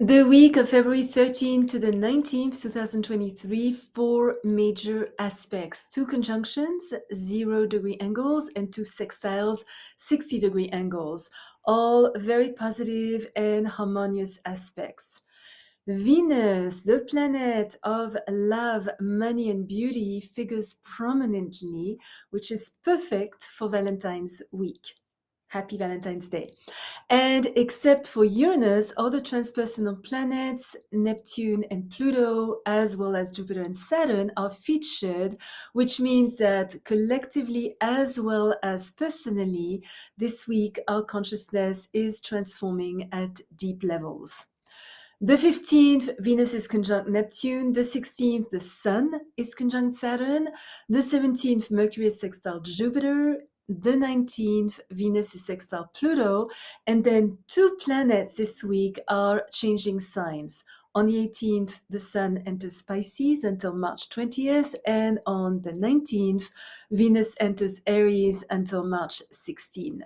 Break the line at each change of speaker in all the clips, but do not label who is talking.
The week of February 13th to the 19th, 2023, four major aspects, two conjunctions, 0-degree angles, and two sextiles, 60-degree angles, all very positive and harmonious aspects. Venus, the planet of love, money, and beauty, figures prominently, which is perfect for Valentine's week. Happy Valentine's Day. And except for Uranus, other transpersonal planets, Neptune and Pluto, as well as Jupiter and Saturn, are featured, which means that collectively as well as personally, this week our consciousness is transforming at deep levels. The 15th, Venus is conjunct Neptune. The 16th, the Sun is conjunct Saturn. The 17th, Mercury is sextile Jupiter. The 19th, Venus is sextile Pluto. And then two planets this week are changing signs. On the 18th, the Sun enters Pisces until March 20th. And on the 19th, Venus enters Aries until March 16th.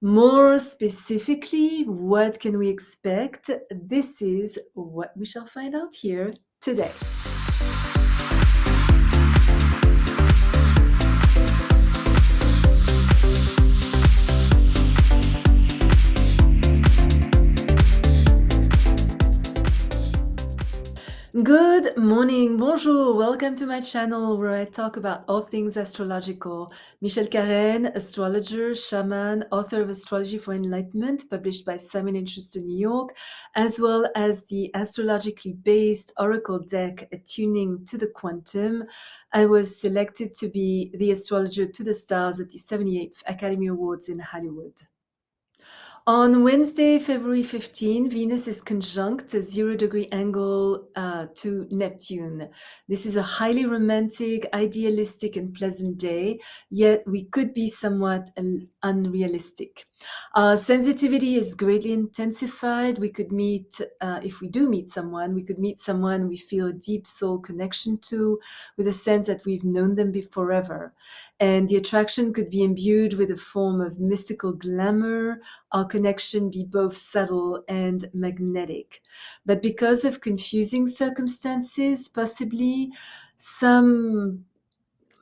More specifically, what can we expect? This is what we shall find out here today. Good morning, bonjour, welcome to my channel where I talk about all things astrological. Michelle Karen, astrologer, shaman, author of Astrology for Enlightenment, published by Simon & Schuster, New York, as well as the astrologically based oracle deck, Attuning to the Quantum. I was selected to be the astrologer to the stars at the 78th Academy Awards in Hollywood. On Wednesday, February 15, Venus is conjunct a 0-degree angle to Neptune. This is a highly romantic, idealistic, and pleasant day, yet we could be somewhat unrealistic. Our sensitivity is greatly intensified. We could meet, if we do meet someone, we could meet someone we feel a deep soul connection to, with a sense that we've known them forever. And the attraction could be imbued with a form of mystical glamour. Our connection be both subtle and magnetic. But because of confusing circumstances, possibly some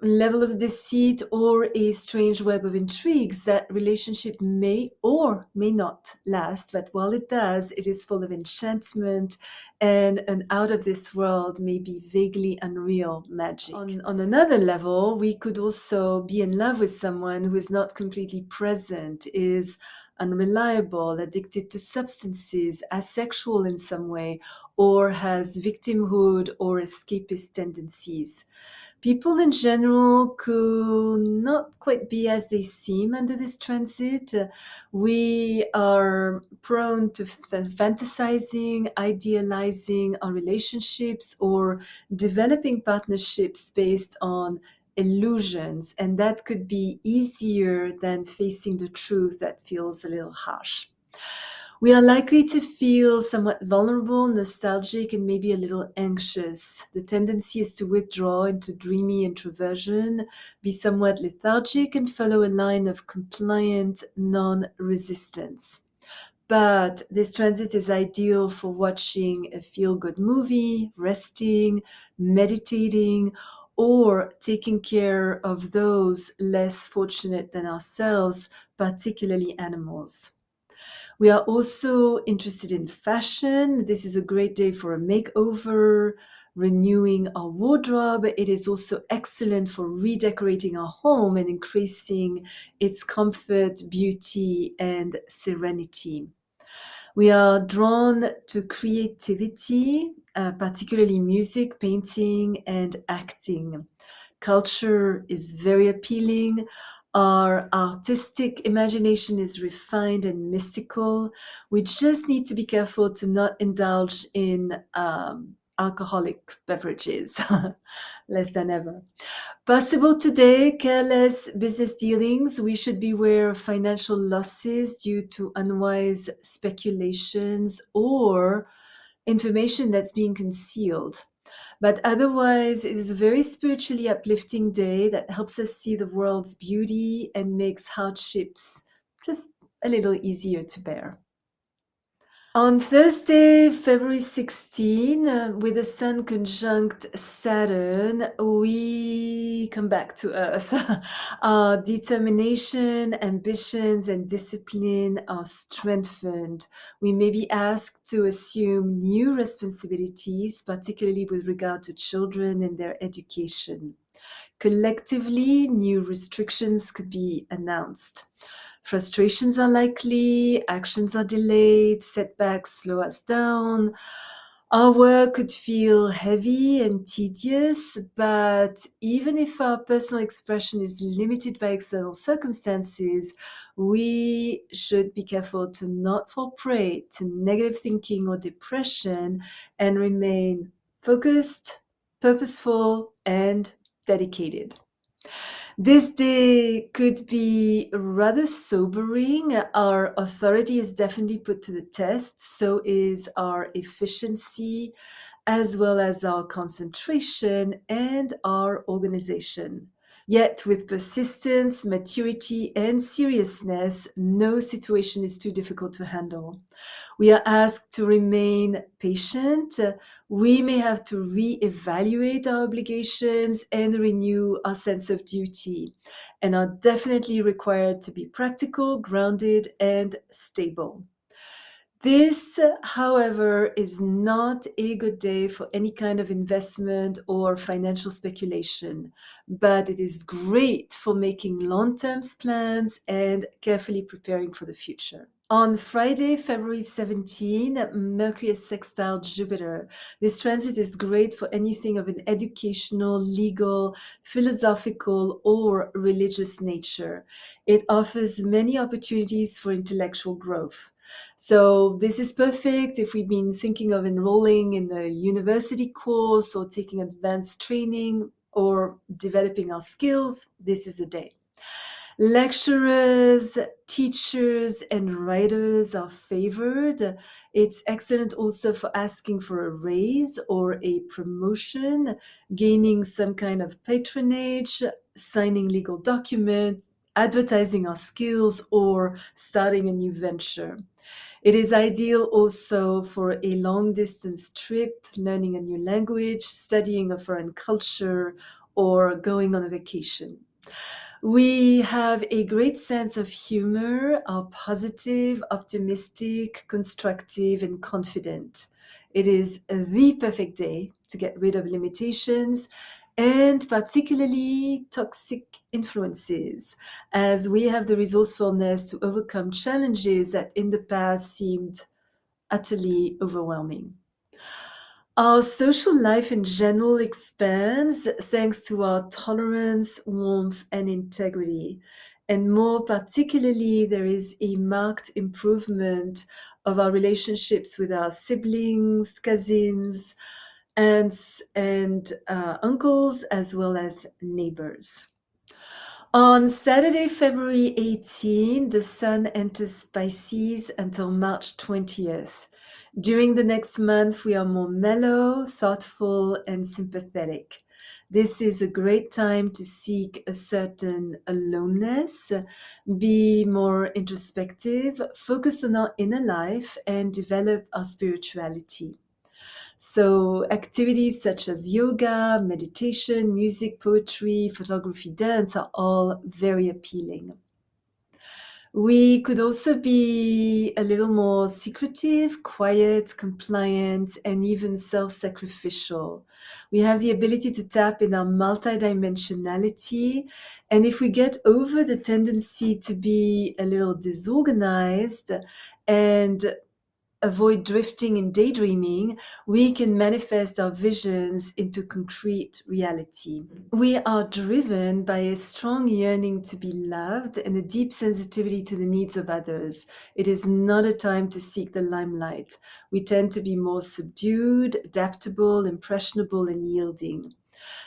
level of deceit or a strange web of intrigues, that relationship may or may not last. But while it does, it is full of enchantment and an out of this world, maybe vaguely unreal magic. On another level, we could also be in love with someone who is not completely present, is unreliable, addicted to substances, asexual in some way, or has victimhood or escapist tendencies. People in general could not quite be as they seem under this transit. We are prone to fantasizing, idealizing our relationships, or developing partnerships based on illusions, and that could be easier than facing the truth that feels a little harsh. We are likely to feel somewhat vulnerable, nostalgic, and maybe a little anxious. The tendency is to withdraw into dreamy introversion, be somewhat lethargic, and follow a line of compliant non-resistance. But this transit is ideal for watching a feel-good movie, resting, meditating, or taking care of those less fortunate than ourselves, particularly animals. We are also interested in fashion. This is a great day for a makeover, renewing our wardrobe. It is also excellent for redecorating our home and increasing its comfort, beauty, and serenity. We are drawn to creativity, particularly music, painting, and acting. Culture is very appealing. Our artistic imagination is refined and mystical. We just need to be careful to not indulge in alcoholic beverages, less than ever. Possible today, careless business dealings. We should beware of financial losses due to unwise speculations or information that's being concealed. But otherwise, it is a very spiritually uplifting day that helps us see the world's beauty and makes hardships just a little easier to bear. On Thursday, February 16, with the Sun conjunct Saturn, we come back to Earth. Our determination, ambitions, and discipline are strengthened. We may be asked to assume new responsibilities, particularly with regard to children and their education. Collectively, new restrictions could be announced. Frustrations are likely, actions are delayed, setbacks slow us down. Our work could feel heavy and tedious, but even if our personal expression is limited by external circumstances, we should be careful to not fall prey to negative thinking or depression and remain focused, purposeful, and dedicated. This day could be rather sobering. Our authority is definitely put to the test, so is our efficiency, as well as our concentration and our organization. Yet, with persistence, maturity, and seriousness, no situation is too difficult to handle. We are asked to remain patient. We may have to reevaluate our obligations and renew our sense of duty, and are definitely required to be practical, grounded, and stable. This, however, is not a good day for any kind of investment or financial speculation, but it is great for making long term plans and carefully preparing for the future. On Friday, February 17, Mercury is sextile Jupiter. This transit is great for anything of an educational, legal, philosophical, or religious nature. It offers many opportunities for intellectual growth. So this is perfect if we've been thinking of enrolling in a university course or taking advanced training or developing our skills. This is the day. Lecturers, teachers, and writers are favored. It's excellent also for asking for a raise or a promotion, gaining some kind of patronage, signing legal documents, advertising our skills, or starting a new venture. It is ideal also for a long distance trip, learning a new language, studying a foreign culture, or going on a vacation. We have a great sense of humor, are positive, optimistic, constructive, and confident. It is the perfect day to get rid of limitations and particularly toxic influences, as we have the resourcefulness to overcome challenges that in the past seemed utterly overwhelming. Our social life in general expands thanks to our tolerance, warmth, and integrity. And more particularly, there is a marked improvement of our relationships with our siblings, cousins, aunts, and uncles, as well as neighbors. On Saturday, February 18, the Sun enters Pisces until March 20th. During the next month, we are more mellow, thoughtful, and sympathetic. This is a great time to seek a certain aloneness, be more introspective, focus on our inner life, and develop our spirituality. So, activities such as yoga, meditation, music, poetry, photography, dance are all very appealing. We could also be a little more secretive, quiet, compliant, and even self sacrificial. We have the ability to tap in our multidimensionality. And if we get over the tendency to be a little disorganized and avoid drifting in daydreaming, we can manifest our visions into concrete reality. We are driven by a strong yearning to be loved and a deep sensitivity to the needs of others. It is not a time to seek the limelight. We tend to be more subdued, adaptable, impressionable, and yielding.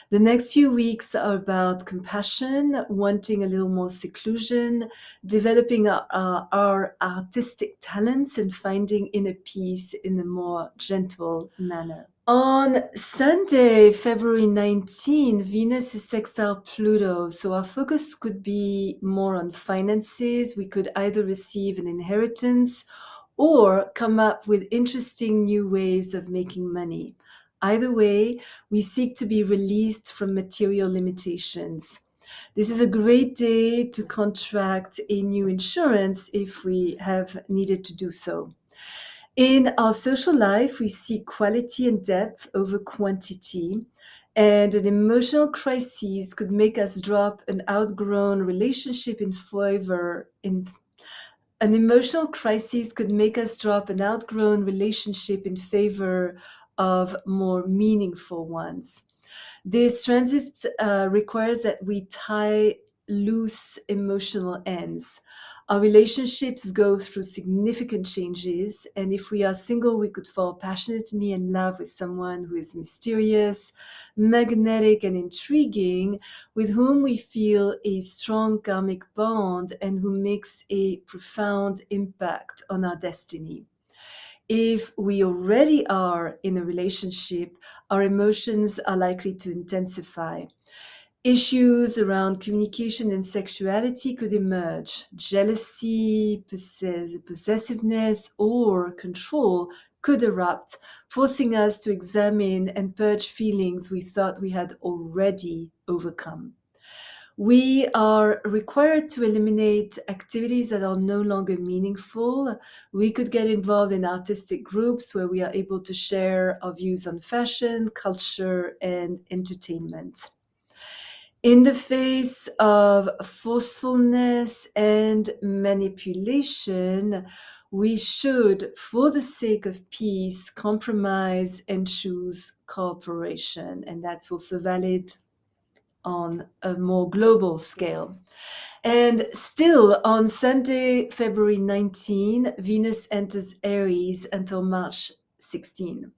The next few weeks are about compassion, wanting a little more seclusion, developing our artistic talents, and finding inner peace in a more gentle manner. On Sunday, February 19, Venus is sextile Pluto, so our focus could be more on finances. We could either receive an inheritance or come up with interesting new ways of making money. Either way, we seek to be released from material limitations. This is a great day to contract a new insurance if we have needed to do so. In our social life, we seek quality and depth over quantity, and an emotional crisis could make us drop an outgrown relationship in favor in an emotional crisis could make us drop an outgrown relationship in favor of more meaningful ones. This transit requires that we tie loose emotional ends. Our relationships go through significant changes, and if we are single, we could fall passionately in love with someone who is mysterious, magnetic, and intriguing, with whom we feel a strong karmic bond and who makes a profound impact on our destiny. If we already are in a relationship, our emotions are likely to intensify. Issues around communication and sexuality could emerge. Jealousy, possessiveness, or control could erupt, forcing us to examine and purge feelings we thought we had already overcome. We are required to eliminate activities that are no longer meaningful. We could get involved in artistic groups where we are able to share our views on fashion, culture, and entertainment. In the face of forcefulness and manipulation, we should, for the sake of peace, compromise and choose cooperation. And that's also valid on a more global scale. And still, on Sunday, February 19, Venus enters Aries until March 16.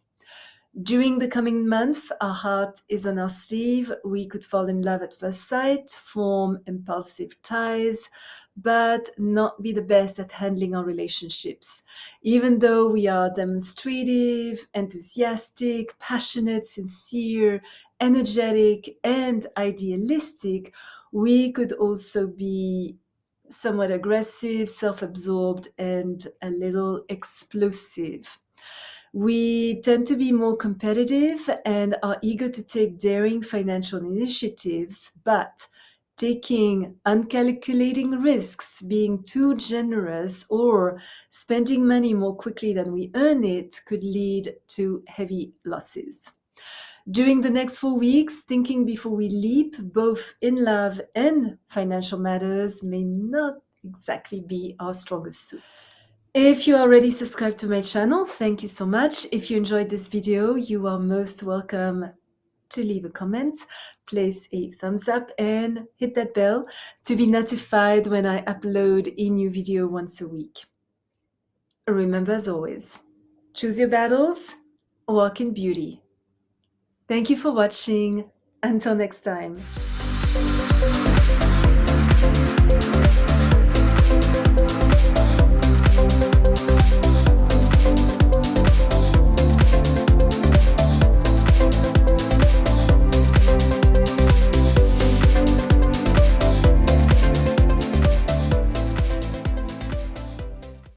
During the coming month, our heart is on our sleeve. We could fall in love at first sight, form impulsive ties, but not be the best at handling our relationships. Even though we are demonstrative, enthusiastic, passionate, sincere, energetic, and idealistic, we could also be somewhat aggressive, self-absorbed, and a little explosive. We tend to be more competitive and are eager to take daring financial initiatives, but taking uncalculating risks, being too generous, or spending money more quickly than we earn it could lead to heavy losses. During the next 4 weeks, thinking before we leap, both in love and financial matters, may not exactly be our strongest suit. If you already subscribed to my channel, thank you so much. If you enjoyed this video, you are most welcome to leave a comment, place a thumbs up, and hit that bell to be notified when I upload a new video once a week. Remember, as always, choose your battles, walk in beauty. Thank you for watching. Until next time.